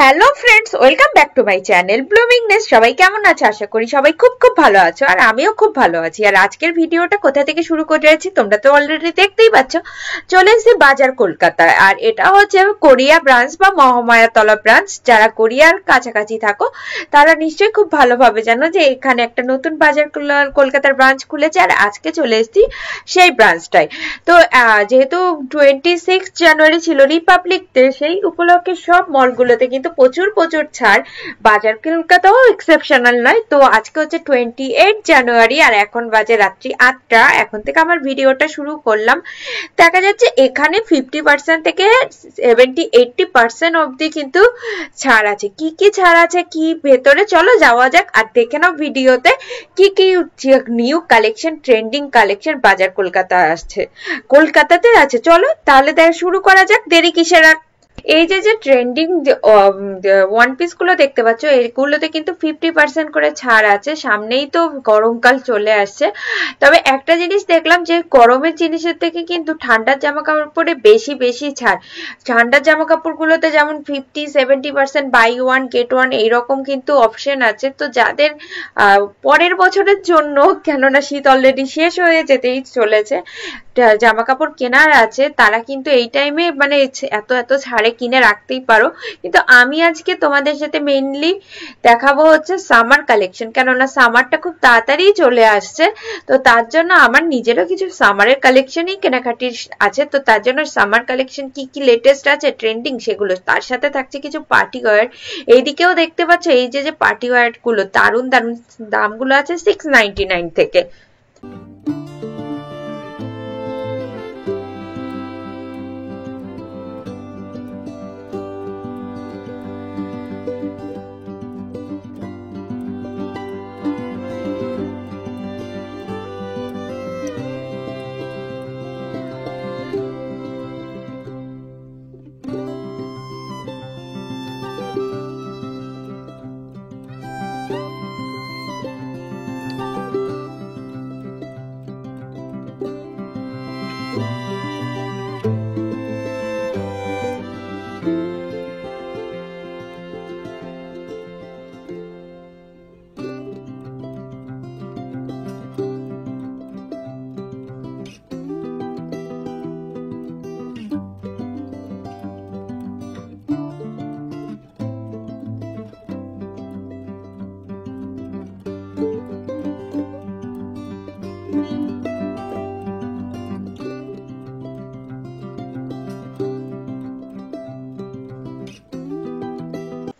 Hello friends, welcome back to my channel blooming nest. সবাই কেমন আছো? আশা করি সবাই খুব খুব ভালো আছো, আর আমিও খুব ভালো আছি। আর আজকের ভিডিওটা কোথা থেকে শুরু করেছি তোমরা তো অলরেডি দেখতেই পাচ্ছ। চলে এসেছি বাজার কলকাতায়, আর এটা হচ্ছে কোরিয়া ব্রাঞ্চ বা মহামায়াতলা ব্রাঞ্চ। যারা কোরিয়ার কাছাকাছি থাকো তারা নিশ্চয়ই খুব ভালোভাবে জানো যে এখানে একটা নতুন বাজার কলকাতার ব্রাঞ্চ খুলেছে, আর আজকে চলে এসেছি সেই ব্রাঞ্চটায়। তো যেহেতু 26 জানুয়ারি ছিল রিপাবলিক ডে, সেই উপলক্ষে সব মলগুলোতে কিন্তু প্রচুর প্রচুর ছাড়। বাজার কলকাতাও এক্সেপশনাল নয়। তো আজকে হচ্ছে 28 জানুয়ারি, আর এখন বাজে রাত্রি 8টা। এখন থেকে আমার ভিডিওটা শুরু করলাম। দেখা যাচ্ছে এখানে 50% থেকে 70-80% অবধি কিন্তু ছাড় আছে। কি কি ছাড় আছে, কি ভেতরে চলো যাওয়া যাক আর দেখে নাও ভিডিওতে কি কি নিউ কালেকশন, ট্রেন্ডিং কালেকশন বাজার কলকাতাতে আছে। চলো তাহলে শুরু করা যাক, দেরি কিসের। এই যে ট্রেন্ডিং ওয়ান পিস গুলো দেখতে পাচ্ছ, এগুলোতে কিন্তু 50% করে ছাড় আছে। সামনেই তো গরমকাল চলে আসছে। তবে একটা জিনিস দেখলাম যে গরমের জিনিসের থেকে কিন্তু ঠান্ডার জামা কাপড়ে বেশি বেশি ছাড়। ঠান্ডার জামা কাপড় গুলোতে যেমন 50-70% বাই ওয়ান গেট ওয়ান এইরকম কিন্তু অপশন আছে। তো যাদের পরের বছরের জন্য, কেননা শীত অলরেডি শেষ হয়ে যেতেই চলেছে, জামা কাপড় কেনার আছে, তারা কিন্তু এই টাইমে মানে এত এত ছাড়ে কিনে রাখতেই পারো। কিন্তু আমি আজকে তোমাদের সাথে মেইনলি দেখাবো হচ্ছে সামার কালেকশন, কেননা সামারটা খুব তাড়াতাড়ি চলে আসছে। তো তার জন্য আমার নিজেরও কিছু সামারের কালেকশনই কেনাকাটি আছে। তো তার জন্য সামার কালেকশন কি কি লেটেস্ট আছে ট্রেন্ডিং সেগুলো, তার সাথে থাকছে কিছু পার্টি ওয়্যার। এইদিকেও দেখতে পাচ্ছ এই যে পার্টি ওয়্যার গুলো দারুন দারুন, দামগুলো আছে 699 থেকে।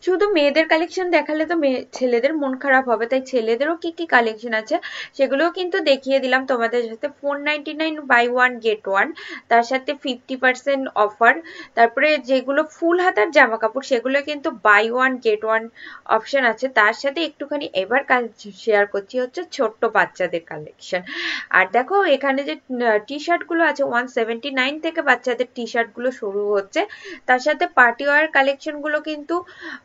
শুধু মেয়েদের কালেকশন দেখালে তো ছেলেদের মন খারাপ হবে, তাই ছেলেদেরও কি কি কালেকশন আছে সেগুলোও কিন্তু দেখিয়ে দিলাম তোমাদের সাথে। 499 বাই ওয়ান গেট ওয়ান, তার সাথে 50% অফার। তারপরে যেগুলো ফুল হাতার জামা কাপড় সেগুলো কিন্তু buy one get one option আছে। তার সাথে একটুখানি এবার শেয়ার করছি হচ্ছে ছোট্ট বাচ্চাদের কালেকশন। আর দেখো এখানে যে টি শার্ট গুলো আছে 179 থেকে বাচ্চাদের টি শার্ট গুলো শুরু হচ্ছে। তার সাথে পার্টি ওয়্যার কালেকশন গুলো কিন্তু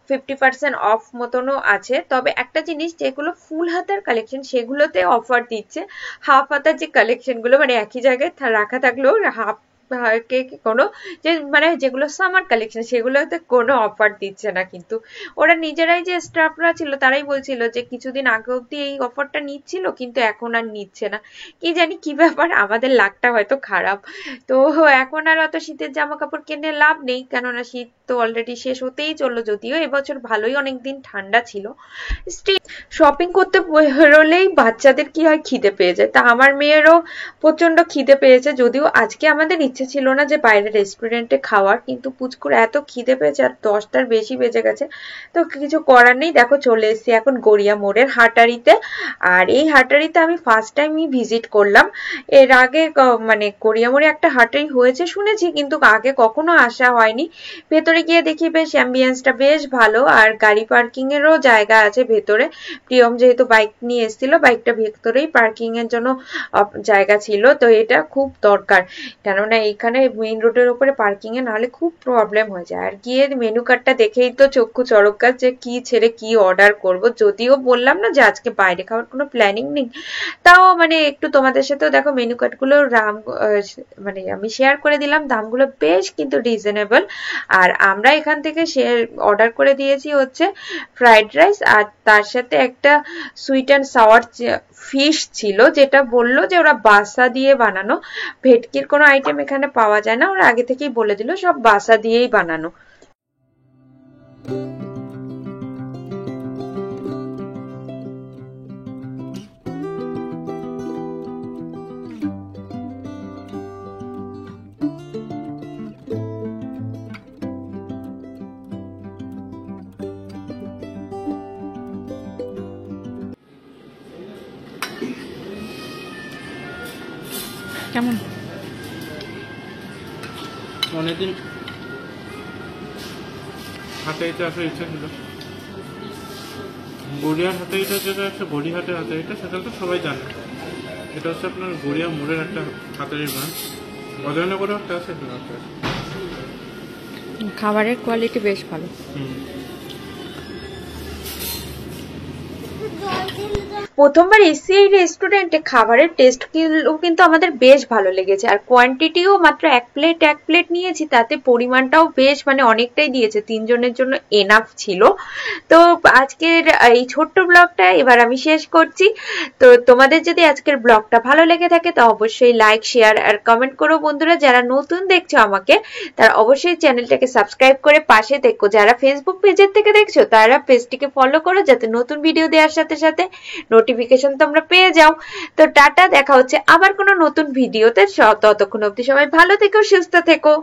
50% অফ মতনও আছে। তবে একটা জিনিস, যেগুলো ফুল হাতার কালেকশন সেগুলোতে অফার দিচ্ছে। হাফ হাতার যে কালেকশন গুলো মানে একই জায়গায় রাখা থাকলেও হাফ কোনো যে মানে যেগুলো সামার কালেকশন সেগুলোতে কোনো অফার দিচ্ছে না। কিন্তু ওরা নিজেরাই যে স্টাফরা ছিল তারাই বলছিল যে কিছুদিন আগে অব্দি এই অফারটা নিচ্ছিল, কিন্তু এখন আর নিচ্ছে না। কি জানি কি ব্যাপার, আমাদের লাকটা হয়তো খারাপ। তো এখন আর অত শীতের জামা কাপড় কিনে লাভ নেই, কেননা শীত তো অলরেডি শেষ হতেই চললো। যদিও এবছর ভালোই অনেকদিন ঠান্ডা ছিল। শপিং করতে বেরোলেই বাচ্চাদের কি হয়, খিদে পেয়ে যায়। তা আমার মেয়েরও প্রচন্ড খিদে পেয়েছে। যদিও আজকে আমাদের ইচ্ছে ছিল না যে বাইরে রেস্টুরেন্টে খাওয়ার, কিন্তু পুচকুর এত খিদে পেয়েছে আর 10টার বেশি বেজে গেছে। তো কিছু করার নেই, দেখো চলে এসেছি এখন গড়িয়া মোড়ের হাটারিতে। আর এই হাটারিতে আমি ফার্স্ট টাইমই ভিজিট করলাম। এর আগে মানে গড়িয়া মোড়ে একটা হাটারি হয়েছে শুনেছি, কিন্তু আগে কখনো আসা হয়নি। ভেতরে ভেতরে গিয়ে দেখি বেশ অ্যাম্বিয়েন্সটা বেশ ভালো, আর গাড়ি পার্কিং এরও জায়গা আছে ভেতরে। প্রিয়ম যেহেতু বাইক নিয়ে এসেছিল, বাইকটা ভেতরেই পার্কিং এর জন্য জায়গা ছিল, তো এটা খুব দরকার, কেননা এখানে মেইন রোডের উপরে পার্কিং এ নাহলে খুব প্রবলেম হয়ে যায়। আর গিয়ে মেনু কার্ডটা দেখেই তো চক্ষু চড়ক গাছ যে কি ছেড়ে কি অর্ডার করব। যদিও বললাম না যে আজকে বাইরে খাওয়ার কোনো প্ল্যানিং নেই, তাও মানে একটু তোমাদের সাথেও দেখো মেনু কার্ড গুলো মানে আমি শেয়ার করে দিলাম, দামগুলো বেশ কিন্তু রিজনেবল। আর আমরা এখান থেকে অর্ডার করে দিয়েছি হচ্ছে ফ্রাইড রাইস, আর তার সাথে একটা সুইট অ্যান্ড সাওয়ার ফিশ ছিল, যেটা বললো যে ওরা বাসা দিয়ে বানানো, ভেটকির কোনো আইটেম এখানে পাওয়া যায় না, ওরা আগে থেকেই বলে দিল সব বাসা দিয়েই বানানো। কেমন? অনেকদিন হাতাইতে আসার ইচ্ছা ছিল। গড়িয়ার হাতাইটা যেটা আছে, গড়িয়াহাটের হাতাইটা, সেটা তো সবাই জানে। এটা হচ্ছে আপনার গড়িয়া মোড়ের একটা হাতাইয়ের ব্রাঞ্চ, অজয়নগরেও একটা আছে, একটা আছে। খাবারের কোয়ালিটি বেশ ভালো। প্রথমবার এসি এই রেস্টুরেন্টে খাবারের টেস্ট কিন্তু আমাদের বেশ ভালো লেগেছে, আর কোয়ান্টিটিও মাত্র এক প্লেট নিয়েছি, তাতে পরিমাণটাও বেশ মানে অনেকটাই দিয়েছে, 3 জনের জন্য এনাফ ছিল। তো আজকের এই ছোট্ট ব্লগটা এবার আমি শেষ করছি। তো তোমাদের যদি আজকের ব্লগটা ভালো লেগে থাকে তো অবশ্যই লাইক, শেয়ার আর কমেন্ট করো। বন্ধুরা যারা নতুন দেখছো আমাকে, তারা অবশ্যই চ্যানেলটাকে সাবস্ক্রাইব করে পাশে দেখো। যারা ফেসবুক পেজের থেকে দেখছো তারা পেজটিকে ফলো করো, যাতে নতুন ভিডিও দেওয়ার সাথে সাথে নোটিফিকেশন তোমরা পেয়ে যাও। তো টাটা, দেখা হচ্ছে আবার কোনো নতুন ভিডিওতে। ততক্ষণ অবধি সবাই ভালো থেকো, সুস্থ থেকো।